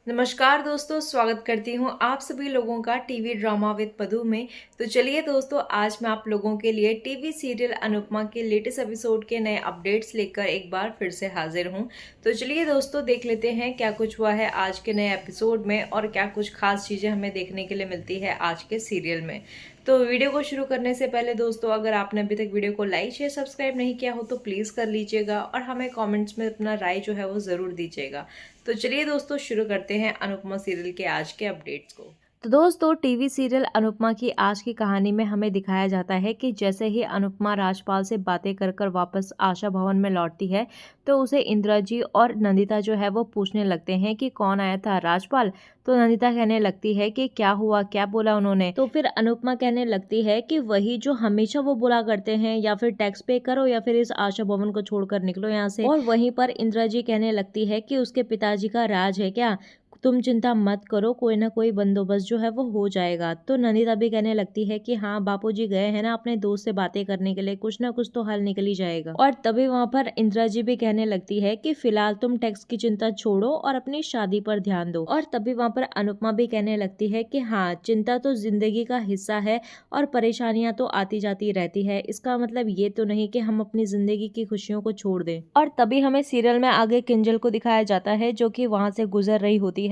नमस्कार दोस्तों, स्वागत करती हूँ आप सभी लोगों का टीवी ड्रामा विद पदू में। तो चलिए दोस्तों, आज मैं आप लोगों के लिए टीवी सीरियल अनुपमा के लेटेस्ट एपिसोड के नए अपडेट्स लेकर एक बार फिर से हाजिर हूँ। तो चलिए दोस्तों, देख लेते हैं क्या कुछ हुआ है आज के नए एपिसोड में और क्या कुछ खास चीज़ें हमें देखने के लिए मिलती है आज के सीरियल में। तो वीडियो को शुरू करने से पहले दोस्तों, अगर आपने अभी तक वीडियो को लाइक शेयर सब्सक्राइब नहीं किया हो तो प्लीज़ कर लीजिएगा और हमें कमेंट्स में अपना राय जो है वो ज़रूर दीजिएगा। तो चलिए दोस्तों, शुरू करते हैं अनुपमा सीरियल के आज के अपडेट्स को। तो दोस्तों, टीवी सीरियल अनुपमा की आज की कहानी में हमें दिखाया जाता है कि जैसे ही अनुपमा राजपाल से बातें कर कर वापस आशा भवन में लौटती है तो उसे इंदिरा जी और नंदिता जो है वो पूछने लगते हैं कि कौन आया था, राजपाल। तो नंदिता कहने लगती है कि क्या हुआ, क्या बोला उन्होंने। तो फिर अनुपमा कहने लगती है कि वही जो हमेशा वो बोला करते हैं, या फिर टैक्स पे करो या फिर इस आशा भवन को छोड़कर निकलो यहाँ से। और वहीं पर इंदिरा जी कहने लगती है कि उसके पिताजी का राज है क्या, तुम चिंता मत करो, कोई ना कोई बंदोबस्त जो है वो हो जाएगा। तो नंदिता भी कहने लगती है कि हाँ, बापूजी गए हैं ना अपने दोस्त से बातें करने के लिए, कुछ ना कुछ तो हल निकल ही जाएगा। और तभी वहां पर इंदिरा जी भी कहने लगती है कि फिलहाल तुम टैक्स की चिंता छोड़ो और अपनी शादी पर ध्यान दो। और तभी वहां पर अनुपमा भी कहने लगती है कि हाँ, चिंता तो जिंदगी का हिस्सा है और परेशानियां तो आती जाती रहती है, इसका मतलब ये तो नहीं कि हम अपनी जिंदगी की खुशियों को छोड़ दें। और तभी हमें सीरियल में आगे किंजल को दिखाया जाता है जो कि वहां से गुजर रही होती है।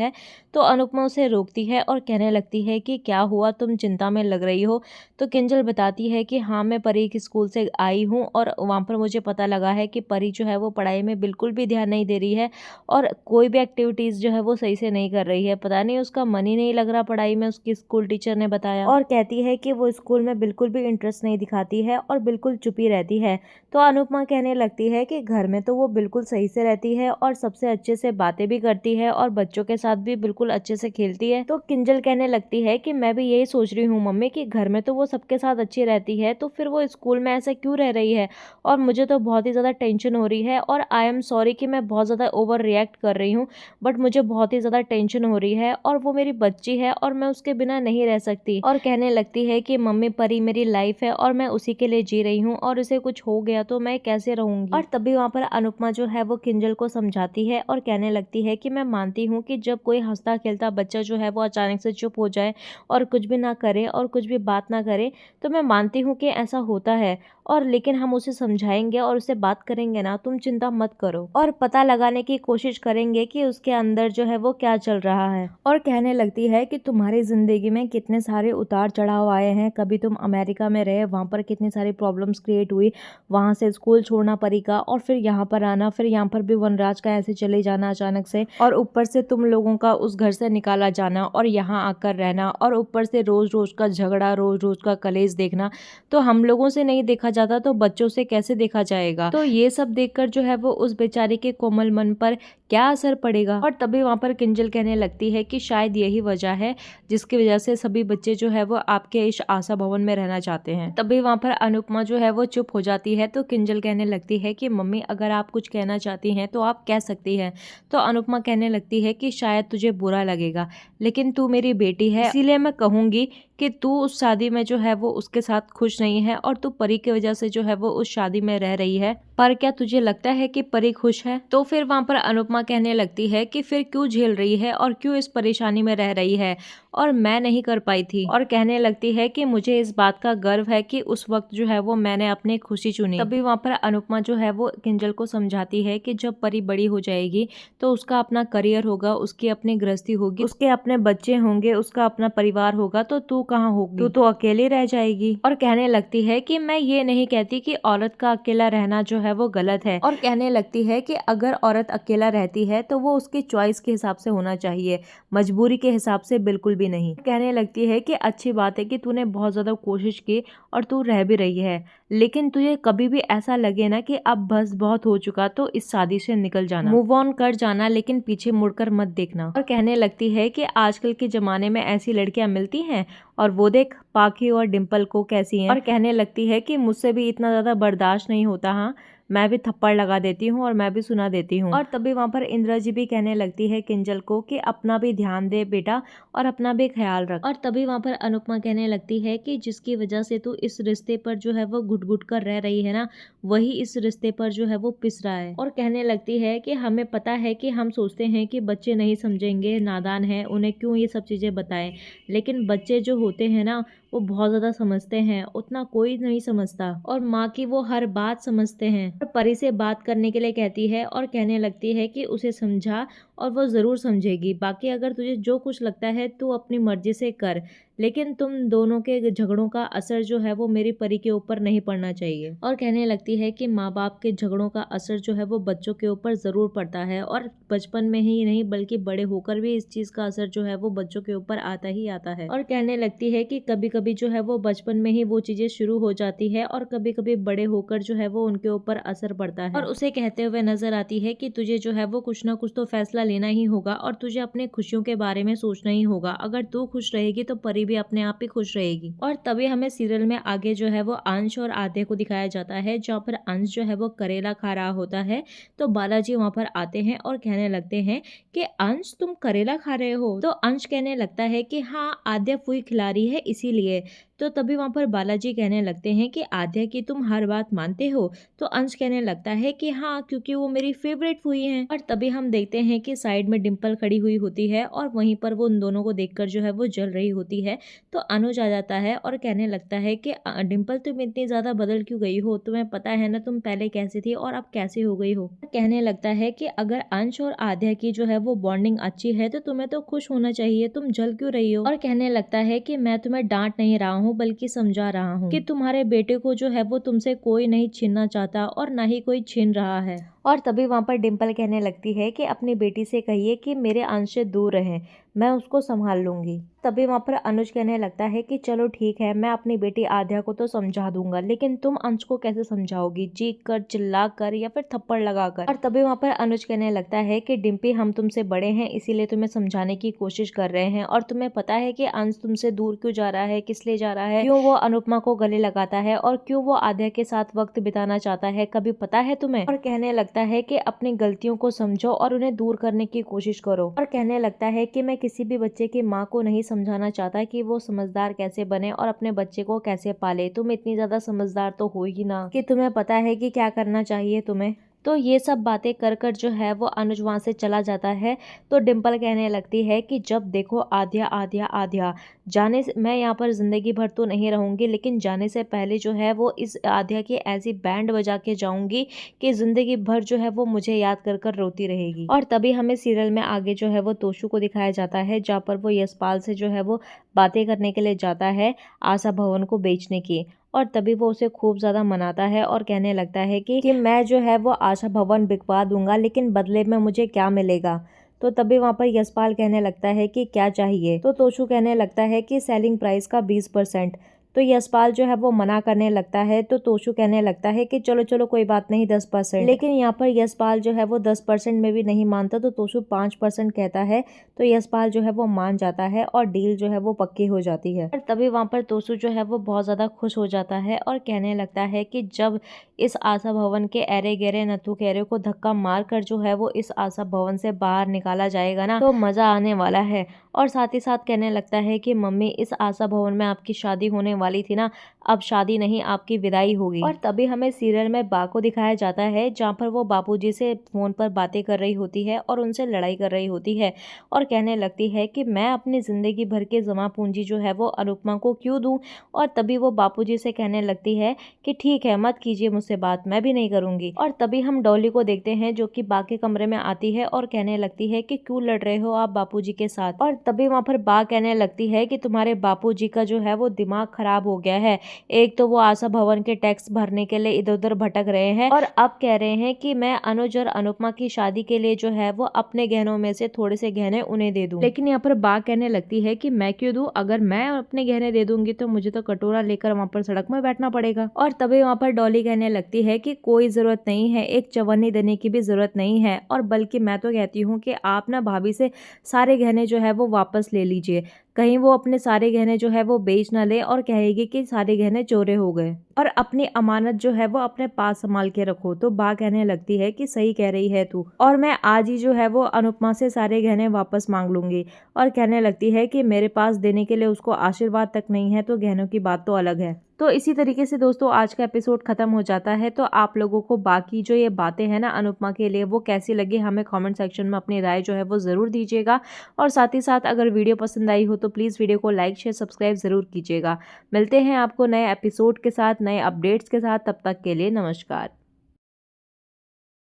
तो अनुपमा उसे रोकती है और कहने लगती है कि क्या हुआ, तुम चिंता में लग रही हो। तो किंजल बताती है कि हाँ, मैं परी के स्कूल से आई हूँ और वहाँ पर मुझे पता लगा है कि परी जो है वो पढ़ाई में बिल्कुल भी ध्यान नहीं दे रही है और कोई भी एक्टिविटीज़ जो है वो सही से नहीं कर रही है। पता नहीं उसका मन ही नहीं लग रहा पढ़ाई में, उसकी स्कूल टीचर ने बताया। और कहती है कि वो स्कूल में बिल्कुल भी इंटरेस्ट नहीं दिखाती है और बिल्कुल चुपी रहती है। तो अनुपमा कहने लगती है कि घर में तो वो बिल्कुल सही से रहती है और सबसे अच्छे से बातें भी करती है और बच्चों के साथ भी बिल्कुल अच्छे से खेलती है। तो किंजल कहने लगती है कि मैं भी यही सोच रही हूँ मम्मी कि घर में तो वो सबके साथ अच्छी रहती है, तो फिर वो स्कूल में ऐसा क्यों रह रही है। और मुझे तो बहुत ही ज़्यादा टेंशन हो रही है और आई एम सॉरी कि मैं बहुत ज़्यादा ओवर रिएक्ट कर रही हूँ, बट मुझे बहुत ही ज़्यादा टेंशन हो रही है और वो मेरी बच्ची है और मैं उसके बिना नहीं रह सकती। और कहने लगती है कि मम्मी, परी मेरी लाइफ है और मैं उसी के लिए जी रही हूँ और उसे कुछ हो गया तो मैं कैसे रहूंगी। और तभी वहाँ पर अनुपमा जो है वो किंजल को समझाती है और कहने लगती है कि मैं मानती हूँ कि जब कोई हंसता खेलता बच्चा जो है वो अचानक से चुप हो जाए और कुछ भी ना करे और कुछ भी बात ना करे, तो मैं मानती हूँ कि ऐसा होता है, और लेकिन हम उसे समझाएंगे और उससे बात करेंगे ना, तुम चिंता मत करो और पता लगाने की कोशिश करेंगे कि उसके अंदर जो है वो क्या चल रहा है। और कहने लगती है कि तुम्हारी जिंदगी में कितने सारे उतार चढ़ाव आए हैं, कभी तुम अमेरिका में रहे, वहाँ पर कितनी सारी प्रॉब्लम्स क्रिएट हुई, वहाँ से स्कूल छोड़ना परी का और फिर यहाँ पर आना, फिर यहाँ पर भी वनराज का ऐसे चले जाना अचानक से, और ऊपर से तुम लोगों का उस घर से निकाला जाना और यहाँ आकर रहना, और ऊपर से रोज रोज का झगड़ा, रोज रोज का कलेश देखना। तो हम लोगों से नहीं देखा जाता तो बच्चों से कैसे देखा जाएगा। तो ये सब देखकर जो है वो उस बेचारी के कोमल मन पर क्या असर पड़ेगा। और तभी वहां पर किंजल कहने लगती है कि शायद यही वजह है जिसकी वजह से सभी बच्चे जो है वो आपके इस आशा भवन में रहना चाहते हैं। तभी वहां पर अनुपमा जो है वो चुप हो जाती है। तो किंजल कहने लगती है कि मम्मी, अगर आप कुछ कहना चाहती हैं तो आप कह सकती हैं। तो अनुपमा कहने लगती है कि शायद तुझे बुरा लगेगा, लेकिन तू मेरी बेटी है, इसीलिए मैं कहूंगी कि तू उस शादी में जो है वो उसके साथ खुश नहीं है और तू परी की वजह से जो है वो उस शादी में रह रही है। पर क्या तुझे लगता है कि परी खुश है? तो फिर वहां पर अनुपमा कहने लगती है कि फिर क्यों झेल रही है और क्यों इस परेशानी में रह रही है, और मैं नहीं कर पाई थी। और कहने लगती है कि मुझे इस बात का गर्व है कि उस वक्त जो है वो मैंने अपनी खुशी चुनी। तभी वहां पर अनुपमा जो है वो किंजल को समझाती है कि जब परी बड़ी हो जाएगी तो उसका अपना करियर होगा, उसकी अपनी गृहस्थी होगी, उसके अपने बच्चे होंगे, उसका अपना परिवार होगा, तो तू कहाँ होगी, तू तो अकेली रह जाएगी। और कहने लगती है कि मैं ये नहीं कहती कि औरत का अकेला रहना जो है वो गलत है, और कहने लगती है कि अगर औरत अकेला रहती है तो वो उसकी चॉइस के हिसाब से होना चाहिए, मजबूरी के हिसाब से बिल्कुल भी नहीं। कहने लगती है कि अच्छी बात है कि तूने बहुत ज्यादा कोशिश की और तू रह भी रही है, लेकिन तुझे कभी भी ऐसा लगे ना कि अब बस बहुत हो चुका तो इस शादी से निकल जाना, मूव ऑन कर जाना, लेकिन पीछे मुड़कर मत देखना। और कहने लगती है कि आजकल के जमाने में ऐसी लड़कियां मिलती हैं, और वो देख पाखी और डिम्पल को कैसी हैं। और कहने लगती है कि मुझसे भी इतना ज्यादा बर्दाश्त नहीं होता। हाँ, मैं भी थप्पड़ लगा देती हूँ और मैं भी सुना देती हूँ। और तभी वहाँ पर इंदिरा जी भी कहने लगती है किंजल को कि अपना भी ध्यान दे बेटा और अपना भी ख्याल रख। और तभी वहाँ पर अनुपमा कहने लगती है कि जिसकी वजह से तू इस रिश्ते पर जो है वो घुट घुट कर रह रही है ना, वही इस रिश्ते पर जो है वो पिस रहा है। और कहने लगती है कि हमें पता है कि हम सोचते हैं कि बच्चे नहीं समझेंगे, नादान है, उन्हें क्यों ये सब चीजें बताएं, लेकिन बच्चे जो होते हैं ना वो बहुत ज्यादा समझते हैं, उतना कोई नहीं समझता और माँ की वो हर बात समझते हैं। और परी से बात करने के लिए कहती है और कहने लगती है कि उसे समझा और वो जरूर समझेगी। बाकी अगर तुझे जो कुछ लगता है तू अपनी मर्जी से कर, लेकिन तुम दोनों के झगड़ों का असर जो है वो मेरी परी के ऊपर नहीं पड़ना चाहिए। और कहने लगती है कि माँ बाप के झगड़ों का असर जो है वो बच्चों के ऊपर जरूर पड़ता है और बचपन में ही नहीं बल्कि बड़े होकर भी इस चीज का असर जो है वो बच्चों के ऊपर आता ही आता है। और कहने लगती है कि कभी कभी जो है वो बचपन में ही वो चीजें शुरू हो जाती है और कभी कभी बड़े होकर जो है वो उनके ऊपर असर पड़ता है। और उसे कहते हुए नजर आती है कि तुझे जो है वो कुछ ना कुछ तो फैसला लेना ही होगा और तुझे अपने खुशियों के बारे में सोचना ही होगा। अगर तू खुश रहेगी तो परी भी अपने आप ही खुश रहेगी। और तभी हमें सीरियल में आगे जो है वो अंश और आद्या को दिखाया जाता है, जहाँ पर अंश जो है वो करेला खा रहा होता है तो बालाजी वहाँ पर आते हैं और कहने लगते हैं कि अंश तुम करेला खा रहे हो। तो अंश कहने लगता है कि हाँ आद्या फूई खिला रही है इसीलिए। तो तभी वहाँ पर बालाजी कहने लगते हैं कि आद्या की तुम हर बात मानते हो। तो अंश कहने लगता है कि हाँ क्योंकि वो मेरी फेवरेट फूई हैं। और तभी हम देखते हैं कि साइड में डिम्पल खड़ी हुई होती है और वहीं पर वो उन दोनों को देखकर जो है वो जल रही होती है। तो अनुज आ जाता है और कहने लगता है कि डिम्पल तुम इतनी ज्यादा बदल क्यों गई हो, तुम्हें पता है ना तुम पहले कैसी थी और अब कैसे हो गई हो। कहने लगता है कि अगर अंश और आद्या की जो है वो बॉन्डिंग अच्छी है तो तुम्हें तो खुश होना चाहिए, तुम जल क्यों रही हो। और कहने लगता है कि मैं तुम्हें डांट नहीं रहा हूँ बल्कि समझा रहा हूँ कि तुम्हारे बेटे को जो है वो तुमसे कोई नहीं छीनना चाहता और ना ही कोई छीन रहा है। और तभी वहाँ पर डिम्पल कहने लगती है कि अपनी बेटी से कहिए कि मेरे अंश से दूर रहें, मैं उसको संभाल लूंगी। तभी वहाँ पर अनुज कहने लगता है कि चलो ठीक है, मैं अपनी बेटी आद्या को तो समझा दूंगा, लेकिन तुम अंश को कैसे समझाओगी, चीख कर, चिल्ला कर या फिर थप्पड़ लगा कर। और तभी वहाँ पर अनुज कहने लगता है कि डिम्पी हम तुमसे बड़े हैं इसीलिए तुम्हें समझाने की कोशिश कर रहे हैं और तुम्हें पता है कि अंश तुमसे दूर क्यों जा रहा है, किस लिए जा रहा है, क्यों वो अनुपमा को गले लगाता है और क्यों वो आद्या के साथ वक्त बिताना चाहता है, कभी पता है तुम्हें। और कहने लगता है कि अपनी गलतियों को समझो और उन्हें दूर करने की कोशिश करो। और कहने लगता है कि मैं किसी भी बच्चे की माँ को नहीं समझाना चाहता कि वो समझदार कैसे बने और अपने बच्चे को कैसे पाले। तुम इतनी ज्यादा समझदार तो हो ही ना कि तुम्हें पता है कि क्या करना चाहिए तुम्हें। तो ये सब बातें कर कर जो है वो अनुज वहाँ से चला जाता है। तो डिम्पल कहने लगती है कि जब देखो आद्या आद्या आद्या, जाने से मैं यहाँ पर जिंदगी भर तो नहीं रहूंगी लेकिन जाने से पहले जो है वो इस आद्या की ऐसी बैंड बजा के जाऊंगी कि जिंदगी भर जो है वो मुझे याद कर कर रोती रहेगी। और तभी हमें सीरियल में आगे जो है वो तोशु को दिखाया जाता है, जहाँ पर वो यशपाल से जो है वो बातें करने के लिए जाता है आशा भवन को बेचने की। और तभी वो उसे खूब ज्यादा मनाता है और कहने लगता है कि मैं जो है वो आशा भवन बिकवा दूंगा लेकिन बदले में मुझे क्या मिलेगा। तो तभी वहाँ पर यशपाल कहने लगता है कि क्या चाहिए। तो तोशु कहने लगता है कि सेलिंग प्राइस का 20%। तो यशपाल जो है वो मना करने लगता है। तो तोशु कहने लगता है कि चलो चलो कोई बात नहीं 10%। लेकिन यहाँ पर यशपाल जो है वो 10% में भी नहीं मानता, तो तोशु 5% कहता है। तो यशपाल जो है वो मान जाता है और डील जो है वो पक्की हो जाती है। और तभी वहाँ पर तोशु जो है वो बहुत ज्यादा खुश हो जाता है और कहने लगता है कि जब इस आशा भवन के एरे गेरे नथु खेरे को धक्का मार कर जो है वो इस आशा भवन से बाहर निकाला जाएगा ना, तो मजा आने वाला है। और साथ ही साथ कहने लगता है कि मम्मी इस आशा भवन में आपकी शादी होने वाली थी ना, अब शादी नहीं आपकी विदाई होगी। और तभी हमें सीरियल में बा को दिखाया जाता है, जहाँ पर वो बापूजी से फोन पर बातें कर रही होती है और उनसे लड़ाई कर रही होती है और कहने लगती है कि मैं अपनी जिंदगी भर के जमा पूंजी जो है वो अनुपमा को क्यों दूं। और तभी वो बापूजी से कहने लगती है कि ठीक है मत कीजिए मुझसे बात, मैं भी नहीं करूंगी। और तभी हम डॉली को देखते हैं जो कि बा के कमरे में आती है और कहने लगती है कि क्यों लड़ रहे हो आप बापूजी के साथ। और तभी वहाँ पर बा कहने लगती है कि तुम्हारे बापूजी का जो है वो दिमाग खराब हो गया है। एक तो वो आशा भवन के टैक्स भरने के लिए इधर उधर भटक रहे हैं और अब कह रहे हैं कि मैं अनुज और अनुपमा की शादी के लिए जो है वो अपने गहनों में से थोड़े से गहने उन्हें दे दूं। लेकिन यहाँ पर बा कहने लगती है कि मैं क्यों दूं, अगर मैं अपने गहने दे दूंगी तो मुझे तो कटोरा लेकर वहाँ पर सड़क में बैठना पड़ेगा। और तभी वहाँ पर डॉली कहने लगती है कि कोई जरूरत नहीं है, एक चवन्नी देने की भी जरूरत नहीं है, और बल्कि मैं तो कहती हूँ कि आप ना भाभी से सारे गहने जो है वो वापस ले लीजिए, कहीं वो अपने सारे गहने जो है वो बेच ना ले और कहेगी कि सारे गहने चोरी हो गए। और अपनी अमानत जो है वो अपने पास संभाल के रखो। तो बा कहने लगती है कि सही कह रही है तू, और मैं आज ही जो है वो अनुपमा से सारे गहने वापस मांग लूंगी। और कहने लगती है कि मेरे पास देने के लिए उसको आशीर्वाद तक नहीं है, तो गहनों की बात तो अलग है। तो इसी तरीके से दोस्तों आज का एपिसोड खत्म हो जाता है। तो आप लोगों को बाकी जो ये बातें हैं ना अनुपमा के लिए, वो कैसी लगी हमें कमेंट सेक्शन में अपनी राय जो है वो ज़रूर दीजिएगा। और साथ ही साथ अगर वीडियो पसंद आई हो तो प्लीज़ वीडियो को लाइक शेयर सब्सक्राइब ज़रूर कीजिएगा। मिलते हैं आपको नए एपिसोड के साथ, नए अपडेट्स के साथ। तब तक के लिए नमस्कार।